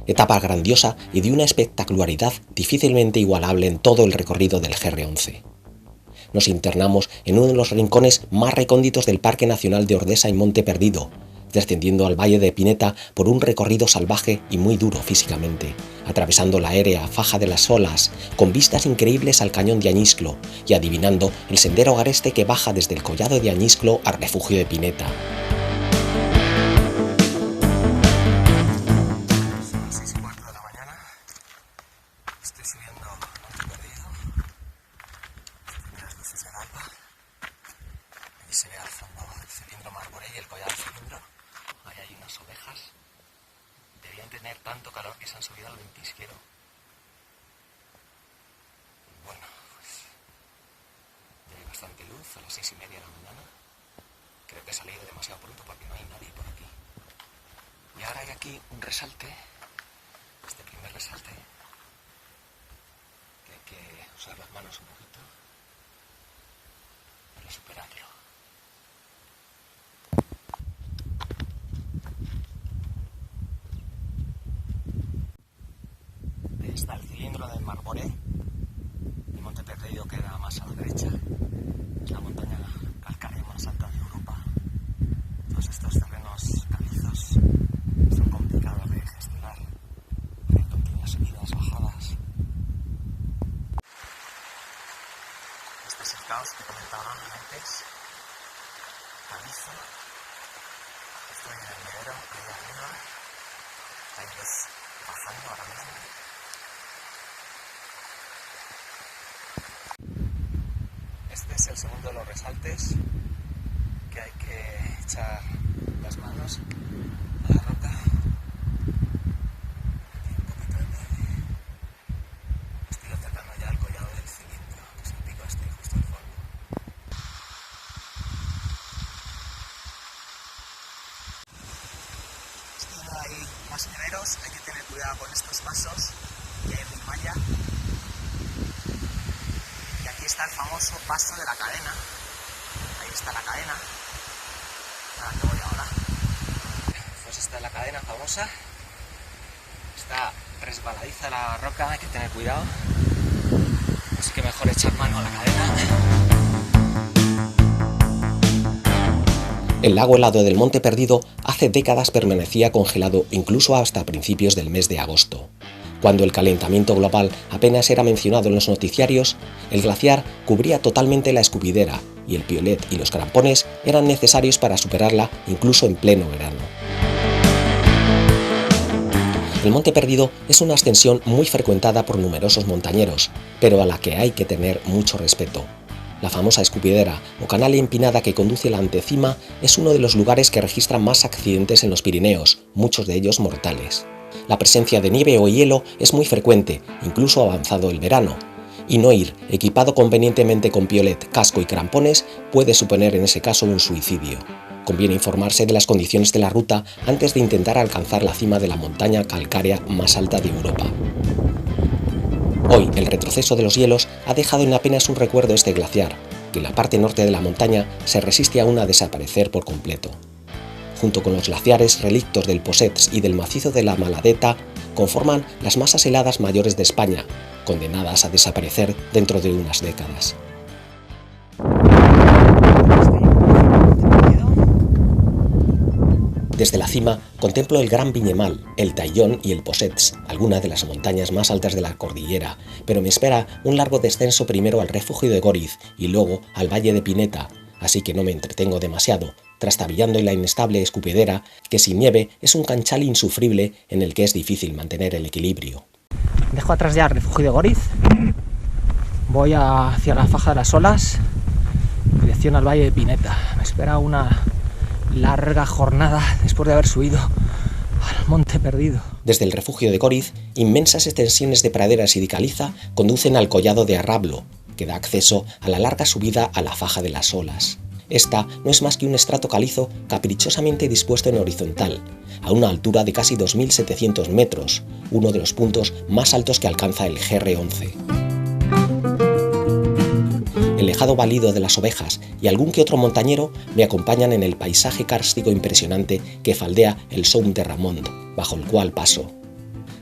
etapa grandiosa y de una espectacularidad difícilmente igualable en todo el recorrido del GR11. Nos internamos en uno de los rincones más recónditos del Parque Nacional de Ordesa y Monte Perdido, descendiendo al Valle de Pineta por un recorrido salvaje y muy duro físicamente, atravesando la aérea faja de las olas, con vistas increíbles al cañón de Añisclo y adivinando el sendero agreste que baja desde el collado de Añisclo al refugio de Pineta. Se ve al fondo el cilindro Marboré y el collar del cilindro. Ahí hay unas ovejas. Deberían tener tanto calor que se han subido al ventisquero. Bueno, pues ya hay bastante luz a las 6:30 de la mañana. Creo que he salido demasiado pronto porque no hay nadie por aquí. Y ahora hay aquí un resalte. Este primer resalte. Que hay que usar las manos un poquito para superarlo. Está el cilindro del Marboré, el Monte Perdido queda más a la derecha, es la montaña calcárea más alta de Europa. Todos estos terrenos calizos son complicados de gestionar, hay continuas subidas, bajadas. Este es el caos que comentaba antes, calizo, estoy en el medero, ahí arriba, hay luz bajando ahora mismo. Este es el segundo de los resaltes que hay que echar las manos a la roca. Tiene un poquito de nieve. Estoy acercando ya al collado del cilindro, que es el pico este justo al fondo. Hay más neveros, hay que tener cuidado con estos pasos, que hay rimalla. Está el famoso paso de la cadena. Ahí está la cadena. Nada, que voy ahora. Pues esta es la cadena famosa. Está resbaladiza la roca, hay que tener cuidado. Así que mejor echar mano a la cadena. El lago helado del Monte Perdido hace décadas permanecía congelado incluso hasta principios del mes de agosto. Cuando el calentamiento global apenas era mencionado en los noticiarios, el glaciar cubría totalmente la escupidera y el piolet y los crampones eran necesarios para superarla incluso en pleno verano. El Monte Perdido es una ascensión muy frecuentada por numerosos montañeros, pero a la que hay que tener mucho respeto. La famosa escupidera o canal empinada que conduce a la antecima es uno de los lugares que registran más accidentes en los Pirineos, muchos de ellos mortales. La presencia de nieve o hielo es muy frecuente, incluso avanzado el verano, y no ir equipado convenientemente con piolet, casco y crampones puede suponer en ese caso un suicidio. Conviene informarse de las condiciones de la ruta antes de intentar alcanzar la cima de la montaña calcárea más alta de Europa. Hoy, el retroceso de los hielos ha dejado en apenas un recuerdo este glaciar, que en la parte norte de la montaña se resiste aún a desaparecer por completo. Junto con los glaciares relictos del Possets y del macizo de la Maladeta, conforman las masas heladas mayores de España, condenadas a desaparecer dentro de unas décadas. Desde la cima contemplo el Gran Viñemal, el Taillón y el Possets, algunas de las montañas más altas de la cordillera, pero me espera un largo descenso primero al refugio de Góriz y luego al Valle de Pineta, así que no me entretengo demasiado, trastabillando en la inestable escupidera, que sin nieve es un canchal insufrible en el que es difícil mantener el equilibrio. Dejo atrás ya el refugio de Góriz, voy hacia la faja de las olas, dirección al Valle de Pineta. Me espera una larga jornada después de haber subido al Monte Perdido. Desde el refugio de Góriz, inmensas extensiones de praderas y de caliza conducen al collado de Arrablo, que da acceso a la larga subida a la faja de las olas. Esta no es más que un estrato calizo caprichosamente dispuesto en horizontal, a una altura de casi 2.700 metros, uno de los puntos más altos que alcanza el GR11. El lejado balido de las ovejas y algún que otro montañero me acompañan en el paisaje kárstico impresionante que faldea el Somme de Ramond, bajo el cual paso.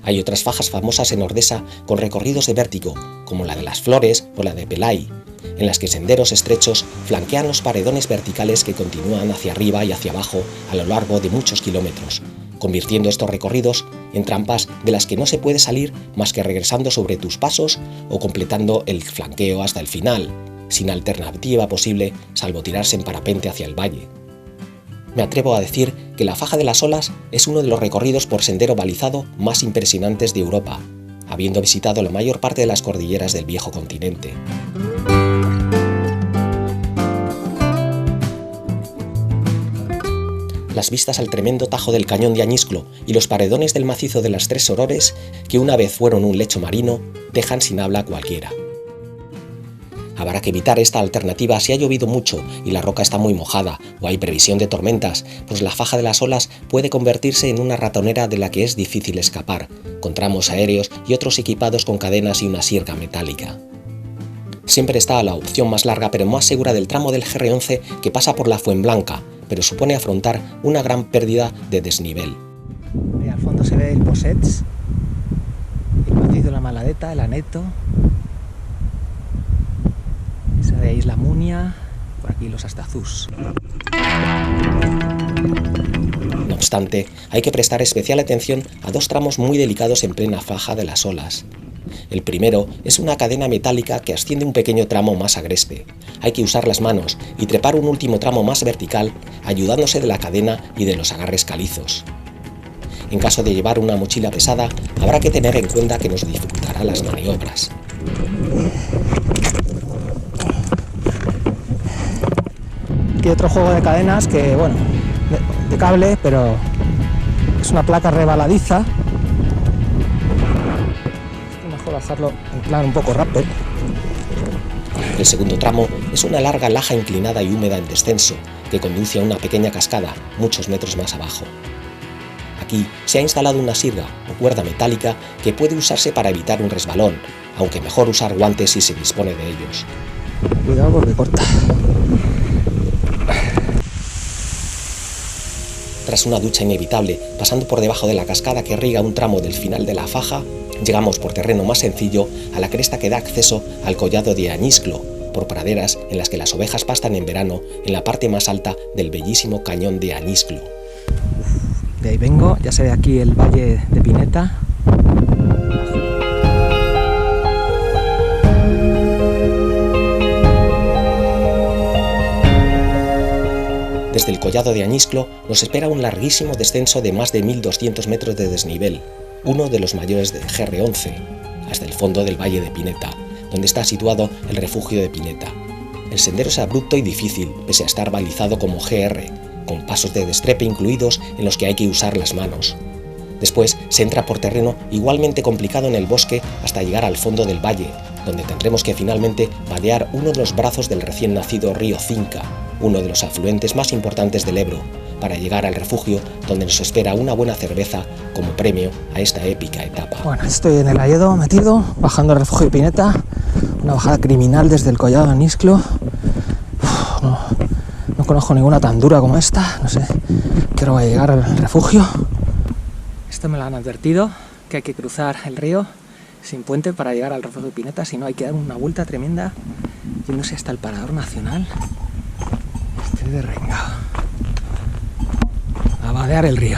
Hay otras fajas famosas en Ordesa con recorridos de vértigo, como la de las Flores o la de Pelai, en las que senderos estrechos flanquean los paredones verticales que continúan hacia arriba y hacia abajo a lo largo de muchos kilómetros, convirtiendo estos recorridos en trampas de las que no se puede salir más que regresando sobre tus pasos o completando el flanqueo hasta el final, sin alternativa posible salvo tirarse en parapente hacia el valle. Me atrevo a decir que la Faja de las Olas es uno de los recorridos por sendero balizado más impresionantes de Europa, habiendo visitado la mayor parte de las cordilleras del viejo continente. Las vistas al tremendo tajo del cañón de Añisclo y los paredones del macizo de las Tres Sorores, que una vez fueron un lecho marino, dejan sin habla a cualquiera. Habrá que evitar esta alternativa si ha llovido mucho y la roca está muy mojada o hay previsión de tormentas, pues la Faja de las Olas puede convertirse en una ratonera de la que es difícil escapar, con tramos aéreos y otros equipados con cadenas y una sierra metálica. Siempre está la opción más larga pero más segura del tramo del GR11 que pasa por la Fuenblanca, pero supone afrontar una gran pérdida de desnivel. Ahí al fondo se ve el Possets, el macizo de la Maladeta, el Aneto. Esa de Isla Munia, por aquí los Astazús. No obstante, hay que prestar especial atención a dos tramos muy delicados en plena Faja de las Olas. El primero es una cadena metálica que asciende un pequeño tramo más agreste. Hay que usar las manos y trepar un último tramo más vertical, ayudándose de la cadena y de los agarres calizos. En caso de llevar una mochila pesada, habrá que tener en cuenta que nos dificultará las maniobras. Aquí otro juego de cadenas que, bueno, de cable, pero es una placa rebaladiza. Es mejor hacerlo en plan un poco rappel. El segundo tramo es una larga laja inclinada y húmeda en descenso, que conduce a una pequeña cascada muchos metros más abajo. Aquí se ha instalado una sirga o cuerda metálica que puede usarse para evitar un resbalón, aunque mejor usar guantes si se dispone de ellos. Cuidado porque corta. Tras una ducha inevitable, pasando por debajo de la cascada que riega un tramo del final de la faja, llegamos por terreno más sencillo a la cresta que da acceso al collado de Añisclo, por praderas en las que las ovejas pastan en verano en la parte más alta del bellísimo cañón de Añisclo. De ahí vengo, ya se ve aquí el valle de Pineta. Desde el collado de Añisclo nos espera un larguísimo descenso de más de 1200 metros de desnivel, uno de los mayores del GR11, hasta el fondo del valle de Pineta, donde está situado el refugio de Pineta. El sendero es abrupto y difícil, pese a estar balizado como GR, con pasos de destrepe incluidos en los que hay que usar las manos. Después se entra por terreno igualmente complicado en el bosque hasta llegar al fondo del valle, donde tendremos que finalmente vadear uno de los brazos del recién nacido río Cinca, uno de los afluentes más importantes del Ebro, para llegar al refugio donde nos espera una buena cerveza como premio a esta épica etapa. Bueno, estoy en el Hayedo metido, bajando al refugio de Pineta, una bajada criminal desde el collado de Añisclo. No conozco ninguna tan dura como esta, no sé qué hora voy a llegar al refugio. Esto me lo han advertido, que hay que cruzar el río sin puente para llegar al refugio de Pineta, si no hay que dar una vuelta tremenda, yéndose hasta el Parador Nacional. Estoy de renga. A vadear el río.